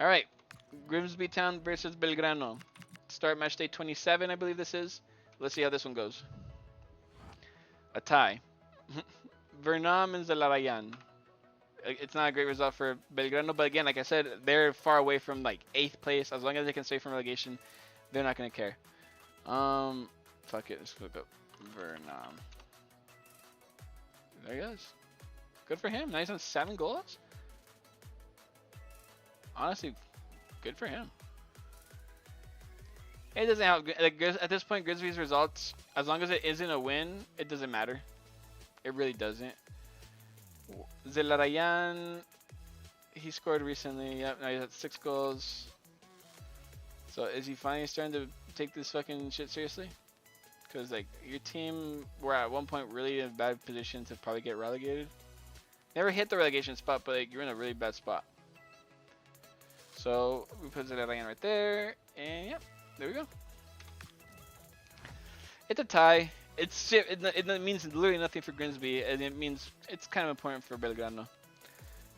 All right, Grimsby Town versus Belgrano. Start match day 27, I believe this is. Let's see how this one goes. A tie. Vernam and Zelarayan. It's not a great result for Belgrano, but again, like I said, they're far away from like 8th place. As long as they can stay from relegation, they're not gonna care. Fuck it, let's look up Vernam. There he goes. Good for him. Now he's on 7 goals. Honestly, good for him. It doesn't have like, at this point. Grimsby's results, as long as it isn't a win, it doesn't matter. It really doesn't. Zelarayan, he scored recently. Yep, now he's at 6 goals. So is he finally starting to take this fucking shit seriously? Because like your team were at one point really in a bad position to probably get relegated. Never hit the relegation spot, but like you're in a really bad spot. So we put Zelarayan right there, and yep, there we go. It's a tie. It means literally nothing for Grimsby, and it means it's kind of important for Belgrano.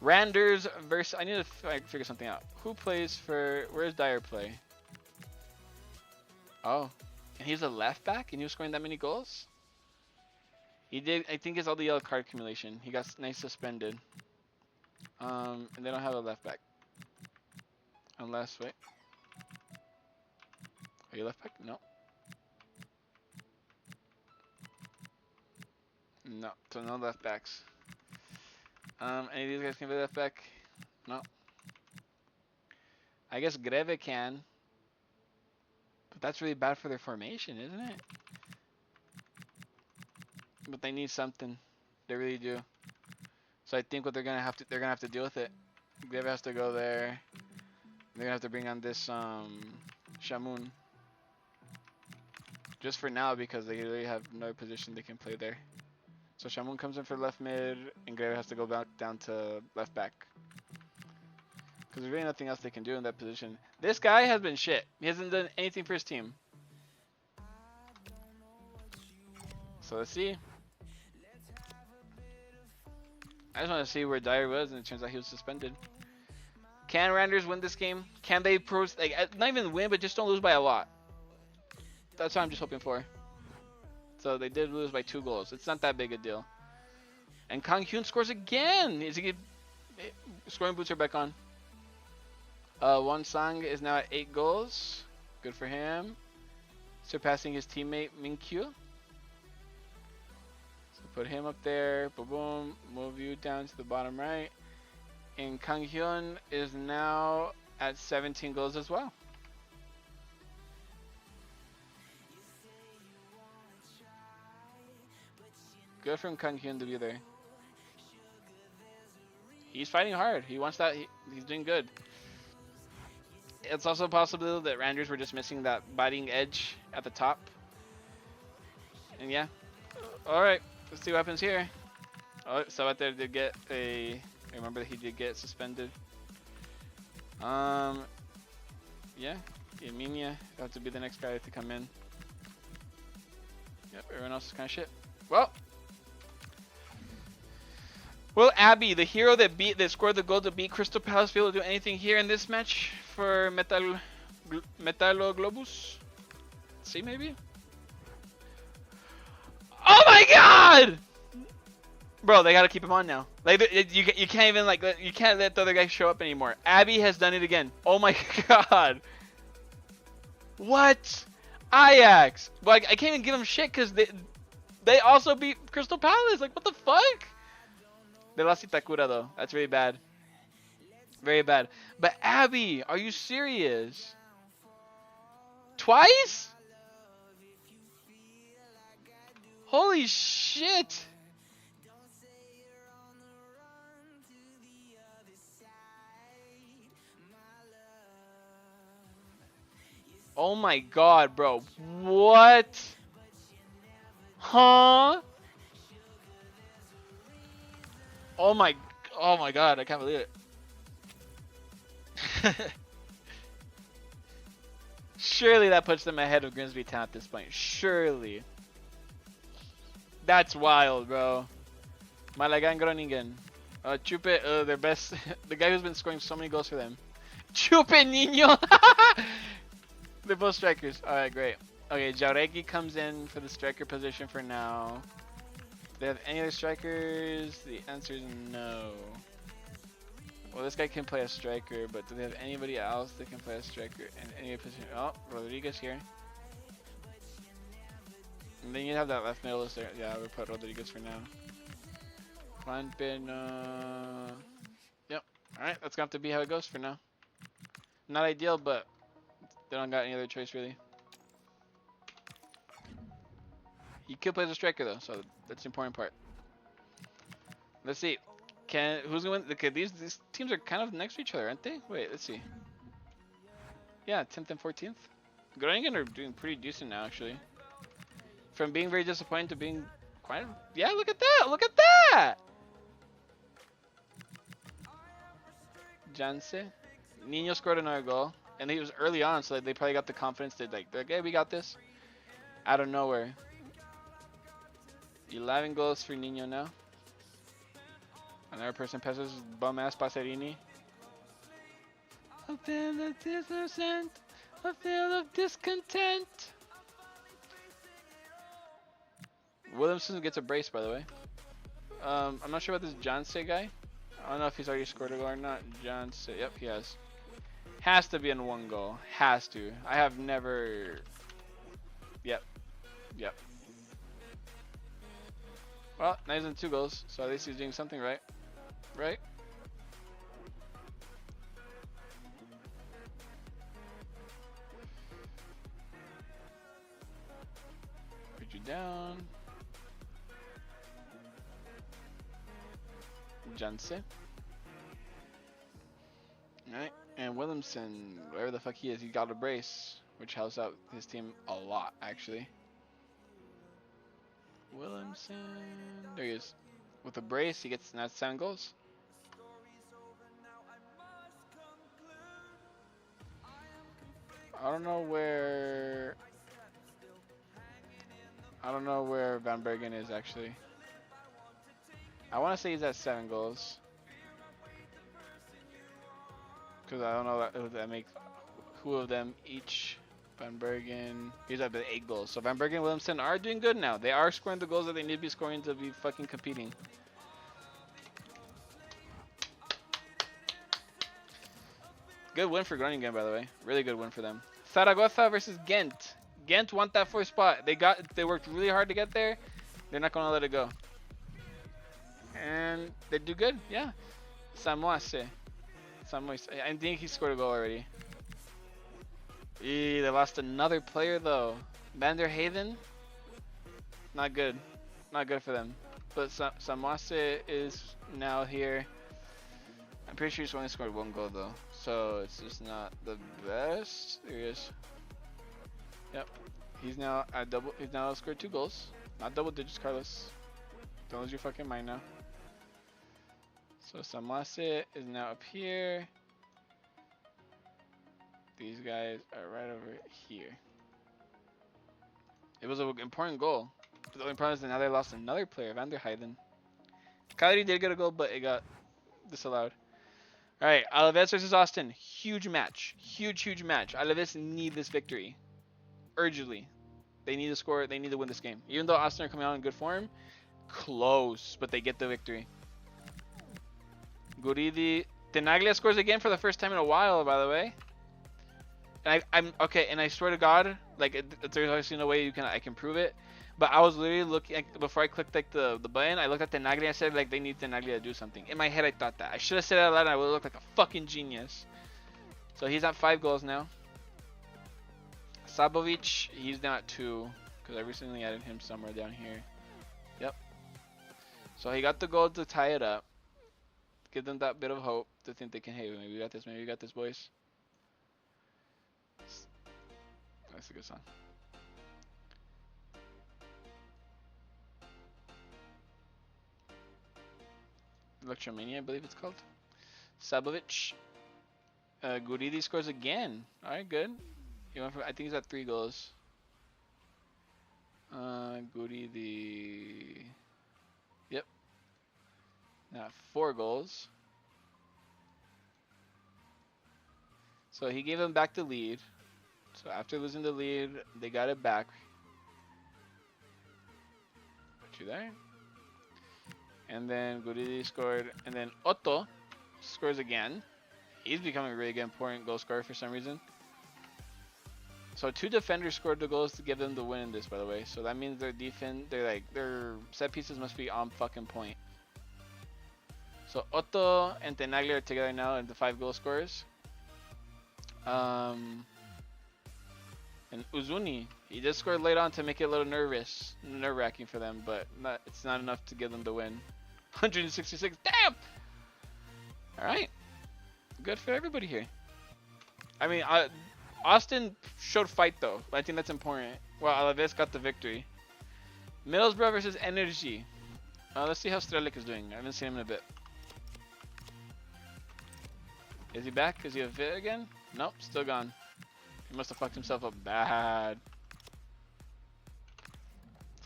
Randers versus. I need to figure something out. Who plays for? Where's Dyer play? Oh, and he's a left back, and he was scoring that many goals. He did. I think it's all the yellow card accumulation. He got nice suspended. And they don't have a left back. Unless wait. Are you left back? No. No, so no left backs. Any of these guys can be left back? No. I guess Greve can. But that's really bad for their formation, isn't it? But they need something. They really do. So I think what they're gonna have to deal with it. Greve has to go there. They're gonna have to bring on this Shamoun. Just for now because they really have no position they can play there. So Shamoun comes in for left mid, and Greve has to go back down to left back. Because there's really nothing else they can do in that position. This guy has been shit. He hasn't done anything for his team. So let's see. I just want to see where Dyer was, and it turns out he was suspended. Can Randers win this game? Can they not even win, but just don't lose by a lot? That's what I'm just hoping for. So they did lose by 2 goals. It's not that big a deal. And Kang Hyun scores again. Scoring boots are back on. Won Sang is now at 8 goals. Good for him. Surpassing his teammate Min Kyu. So put him up there. Boom, boom. Move you down to the bottom right. And Kang Hyun is now at 17 goals as well. Good from Kang Hyun to be there. He's fighting hard. He wants that. He's doing good. It's also possible that Randers were just missing that biting edge at the top. And yeah. Alright. Let's see what happens here. Oh, so out there did get a... Remember that he did get suspended. Yeah. Eminia have to be the next guy to come in. Yep, everyone else is kind of shit. Well, Abby, the hero that scored the goal to beat Crystal Palace, be able to do anything here in this match for Metalo Globus? Let's see, maybe. Oh my God! Bro, they gotta keep him on now. Like you can't even you can't let the other guy show up anymore. Abby has done it again. Oh my God! What? Ajax? Like I can't even give them shit because they also beat Crystal Palace. Like what the fuck? They lost Itakura though. That's really bad. Very bad. But Abby, are you serious? Twice? Holy shit! Oh my God, bro. What? Huh? Oh my God, I can't believe it. Surely that puts them ahead of Grimsby Town at this point. Surely. That's wild, bro. Malagan Groningen. Chupe, their best, the guy who's been scoring so many goals for them. Chupe Nino. They're both strikers. All right, great. Okay, Jauregi comes in for the striker position for now. Do they have any other strikers? The answer is no. Well, this guy can play a striker, but do they have anybody else that can play a striker in any position? Oh, Rodriguez here. And then you have that left middle there. Yeah, we'll put Rodriguez for now. Juan Pena. Yep. Alright, that's gonna have to be how it goes for now. Not ideal, but they don't got any other choice really. He could play as a striker though, so that's the important part. Let's see. Who's gonna win? Okay, these teams are kind of next to each other, aren't they? Wait, let's see. Yeah, 10th and 14th. Groningen are doing pretty decent now, actually. From being very disappointed to being quite. Yeah, look at that! Look at that! Janse. Nino scored another goal, and he was early on, so they probably got the confidence to like, hey, we got this. Out of nowhere. 11 goals for Nino now. Another person passes bum ass Passerini. A feel of discontent. A feel of discontent. Williamson gets a brace, by the way. I'm not sure about this Janse guy. I don't know if he's already scored a goal or not. Janse, yep, he has. Has to be in one goal. Has to. I have never. Yep. Yep. Well, now he's in 2 goals, so at least he's doing something right. Right? Put you down. Janse. Alright, and Williamson, wherever the fuck he is, he got a brace, which helps out his team a lot, actually. Williamson, there he is. With a brace, he gets now 7 goals. I don't know where Van Bergen is, actually. I want to say he's at 7 goals. Because I don't know that make who of them each. Van Bergen, he's at 8 goals. So Van Bergen and Williamson are doing good now. They are scoring the goals that they need to be scoring to be fucking competing. Good win for Groningen, by the way. Really good win for them. Zaragoza versus Ghent. Ghent want that 4th spot. They worked really hard to get there. They're not gonna let it go. And they do good, yeah. Samoise. I think he scored a goal already. They lost another player though. Van der Haven. Not good. Not good for them. But Samoise is now here. I'm pretty sure he's only scored 1 goal though. So it's just not the best. There he is. Yep. He's now scored 2 goals. Not double digits, Carlos. Don't lose your fucking mind now. So Samoise is now up here. These guys are right over here. It was an important goal. But the only problem is that now they lost another player, Van der Heyden. Cagliari did get a goal, but it got disallowed. Alright, Alaves versus Austin. Huge match. Huge match. Alaves need this victory. Urgently. They need to score. They need to win this game. Even though Austin are coming out in good form, close, but they get the victory. Guridi. Tenaglia scores again for the first time in a while, by the way. And I'm okay, and I swear to God, like there's obviously no way I can prove it, but I was literally looking before I clicked like the button. I looked at Tenaglia and I said like they need Tenaglia to do something. In my head, I thought that I should have said it out loud. And I would look like a fucking genius. So he's at 5 goals now. Sabovic, he's now at 2 because I recently added him somewhere down here. Yep. So he got the goal to tie it up. Give them that bit of hope to think they can. Hey, maybe we got this. Maybe we got this, boys. That's a good song. Electromania, I believe it's called. Sabovic. Guridi scores again. Alright, good. He went for, I think he's at 3 goals. Guridi. Yep. Now 4 goals. So he gave them back the lead. So after losing the lead, they got it back. Put you there. And then Guridi scored. And then Otto scores again. He's becoming a really good important goal scorer for some reason. So 2 defenders scored the goals to give them the win in this, by the way. So that means their their set pieces must be on fucking point. So Otto and Tenaglia are together now in the 5 goal scorers. And Uzuni, he just scored late on to make it a little nerve-wracking for them, but it's not enough to give them the win. 166, damn! Alright, good for everybody here. I mean, Austin showed fight though. I think that's important. Well, Alaves got the victory. Middlesbrough versus Energy. Let's see how Strelic is doing. I haven't seen him in a bit. Is he back? Is he a fit again? Nope, still gone. He must have fucked himself up bad.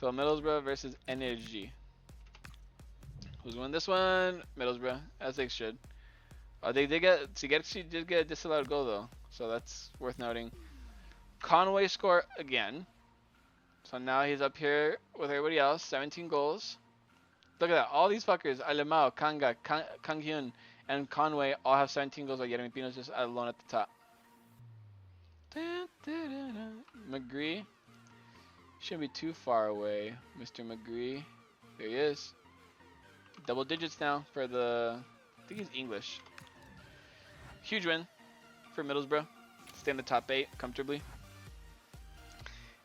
So Middlesbrough versus Energy. Who's won this one? Middlesbrough, as they should. They did get Sigerski did get a disallowed goal though, so that's worth noting. Conway scored again, so now he's up here with everybody else. 17 goals. Look at that! All these fuckers: Alemao, Kanga, Kang Hyun, and Conway all have 17 goals. Like Yeremy Pino's just alone at the top. McGree shouldn't be too far away. Mr. McGree, there he is. Double digits now for the. I think he's English. Huge win for Middlesbrough. Stay in the top 8 comfortably.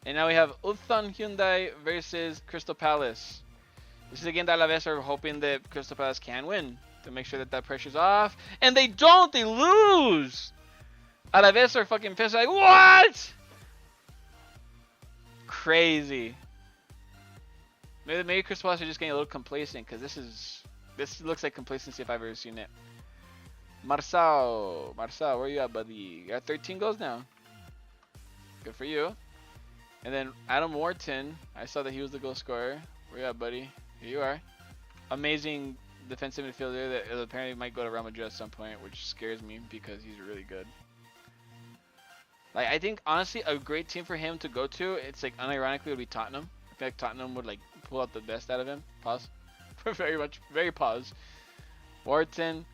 And now we have Ulsan Hyundai versus Crystal Palace. This is a game that Alaves are hoping that Crystal Palace can win to make sure that that pressure's off. And they don't! They lose! Alaves are fucking pissed. Like, what? Crazy. Maybe Crystal Palace are just getting a little complacent because this looks like complacency if I've ever seen it. Marçal, where you at, buddy? You got 13 goals now. Good for you. And then Adam Wharton, I saw that he was the goal scorer. Where you at, buddy? Here you are. Amazing defensive midfielder that apparently might go to Real Madrid at some point, which scares me because he's really good. Like, I think honestly a great team for him to go to, it's like unironically would be Tottenham. I feel like Tottenham would like pull out the best out of him. Pause. very pause. Wharton.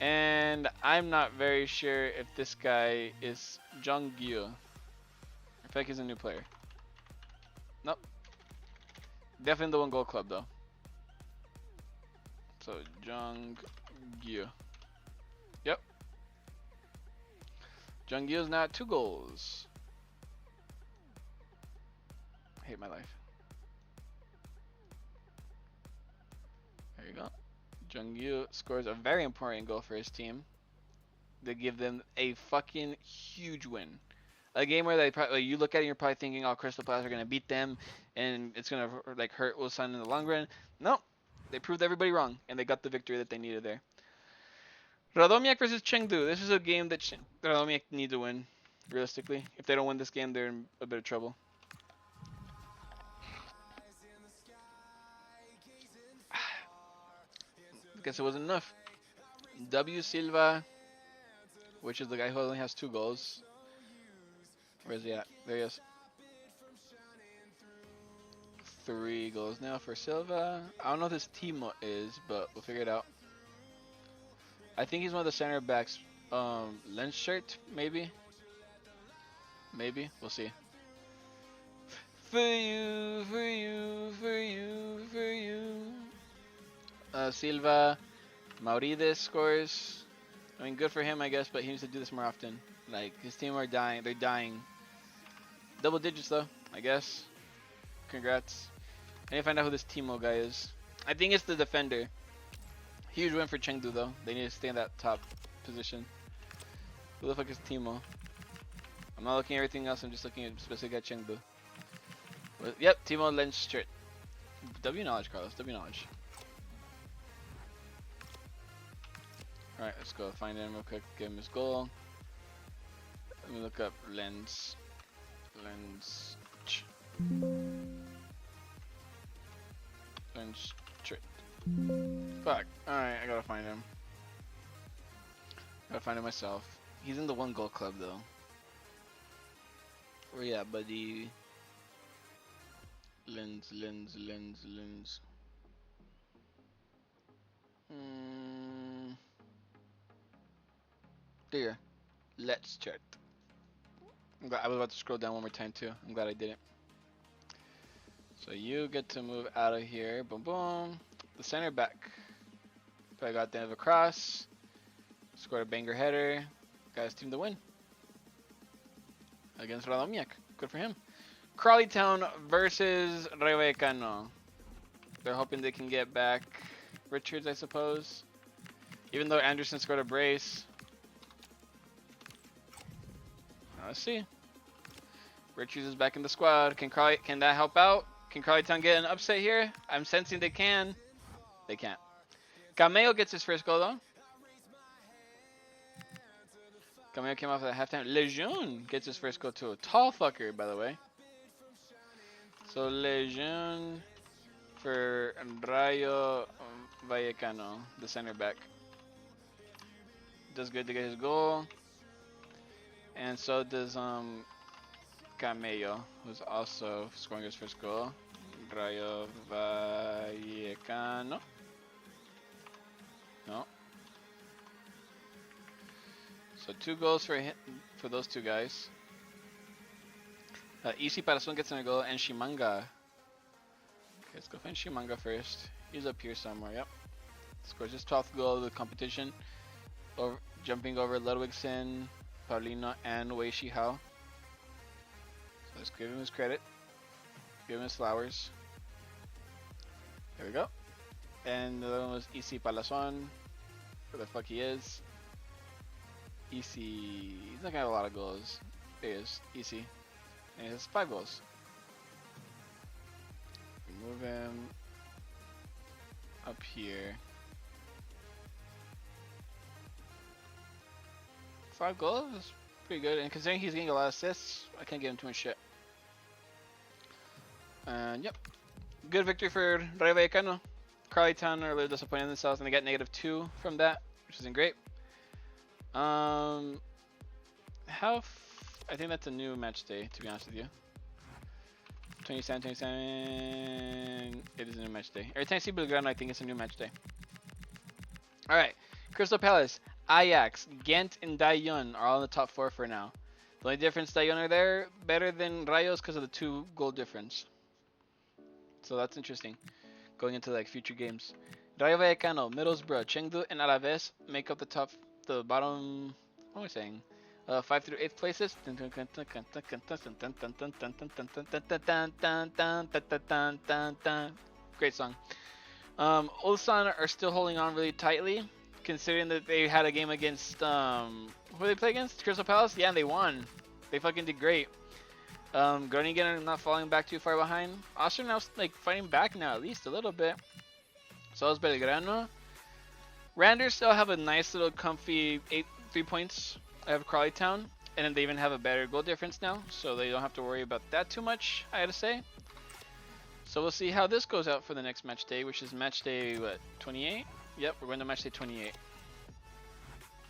And I'm not very sure if this guy is Jung Gyu. I feel like he's a new player. Nope. Definitely the 1 goal club though. So Jung Gyu. Yep. Jung Gyu is now at 2 goals. I hate my life. There you go. Jung Gyu scores a very important goal for his team. They give them a fucking huge win. A game where they probably, you look at it and you're probably thinking, oh, Crystal Palace are going to beat them and it's going to like hurt Ulsan in the long run. No, they proved everybody wrong and they got the victory that they needed there. Radomiak versus Chengdu. This is a game that Radomiak needs to win, realistically. If they don't win this game, they're in a bit of trouble. Guess it wasn't enough. W Silva, which is the guy who only has 2 goals. Where is he at? There he is. 3 goals now for Silva. I don't know what his team is, but we'll figure it out. I think he's one of the center backs. Lenschert, maybe? Maybe? We'll see. For you, for you, for you, for you. Silva, Maurides scores. I mean, good for him, I guess, but he needs to do this more often. Like, his team are dying. They're dying. Double digits, though, I guess. Congrats. I need to find out who this Timo guy is. I think it's the defender. Huge win for Chengdu, though. They need to stay in that top position. Who the fuck is Timo? I'm not looking at everything else. I'm just looking at specific at Chengdu. But, yep, Timo Lenschert. W knowledge, Carlos. W knowledge. Alright, let's go find him real quick, give him his goal. Let me look up Lens. Fuck. Alright, I gotta find him. Gotta find him myself. He's in the 1 goal club though. Where you at, buddy? Lens. There. Let's chart. I was about to scroll down one more time too. I'm glad I didn't. So you get to move out of here. Boom, boom. The center back. I got the end of a cross. Scored a banger header. Got his team to win. Against Radomiak. Good for him. Crawley Town versus Rayo Vallecano. They're hoping they can get back Richards, I suppose. Even though Anderson scored a brace. Let's see. Richards is back in the squad. Can that help out? Can Crawley Town get an upset here? I'm sensing they can. They can't. Cameo gets his first goal though. Cameo came off at halftime. Lejeune gets his first goal too. Tall fucker, by the way. So Lejeune for Rayo Vallecano, the center back. Does good to get his goal. And so does Cameo, who's also scoring his first goal. Rayo Vallecano. No. So 2 goals for those 2 guys. Easy Parason gets in a goal, and Shimanga. Okay, let's go find Shimanga first. He's up here somewhere, yep. Scores his 12th goal of the competition. Jumping over Ludwigsen, Paulino, and Wei Shihao. So let's give him his credit. Give him his flowers. There we go. And the other one was Easy Palazon. Where the fuck he is. Easy. He's not gonna have a lot of goals. There he is. Easy. And he has 5 goals. Move him up here. 5 goals is pretty good. And considering he's getting a lot of assists, I can't give him too much shit. And yep. Good victory for Rayo Vallecano. Crawley Town are a little disappointed in themselves, and they got -2 from that, which isn't great. I think that's a new match day, to be honest with you. 27. It is a new match day. Every time I see Belgrano, I think it's a new match day. Alright. Crystal Palace, Ajax, Ghent, and Daejeon are all in the top 4 for now. The only difference, Daejeon are there better than Rayos because of the 2 goal difference. So that's interesting. Going into like future games. Rayo Vallecano, Middlesbrough, Chengdu, and Alaves make up the bottom. What am I saying? 5 through 8th places. Great song. Ulsan are still holding on really tightly, considering that they had a game against who did they play against? Crystal Palace. Yeah, and they won. They fucking did great. Groningen not falling back too far behind. Austria now like fighting back now at least a little bit. So is Belgrano. Randers still have a nice little comfy 3 points. I have Crawley Town, and then they even have a better goal difference now, so they don't have to worry about that too much, I gotta say. So we'll see how this goes out for the next match day, which is match day, what, 28? Yep, we're going to match day 28.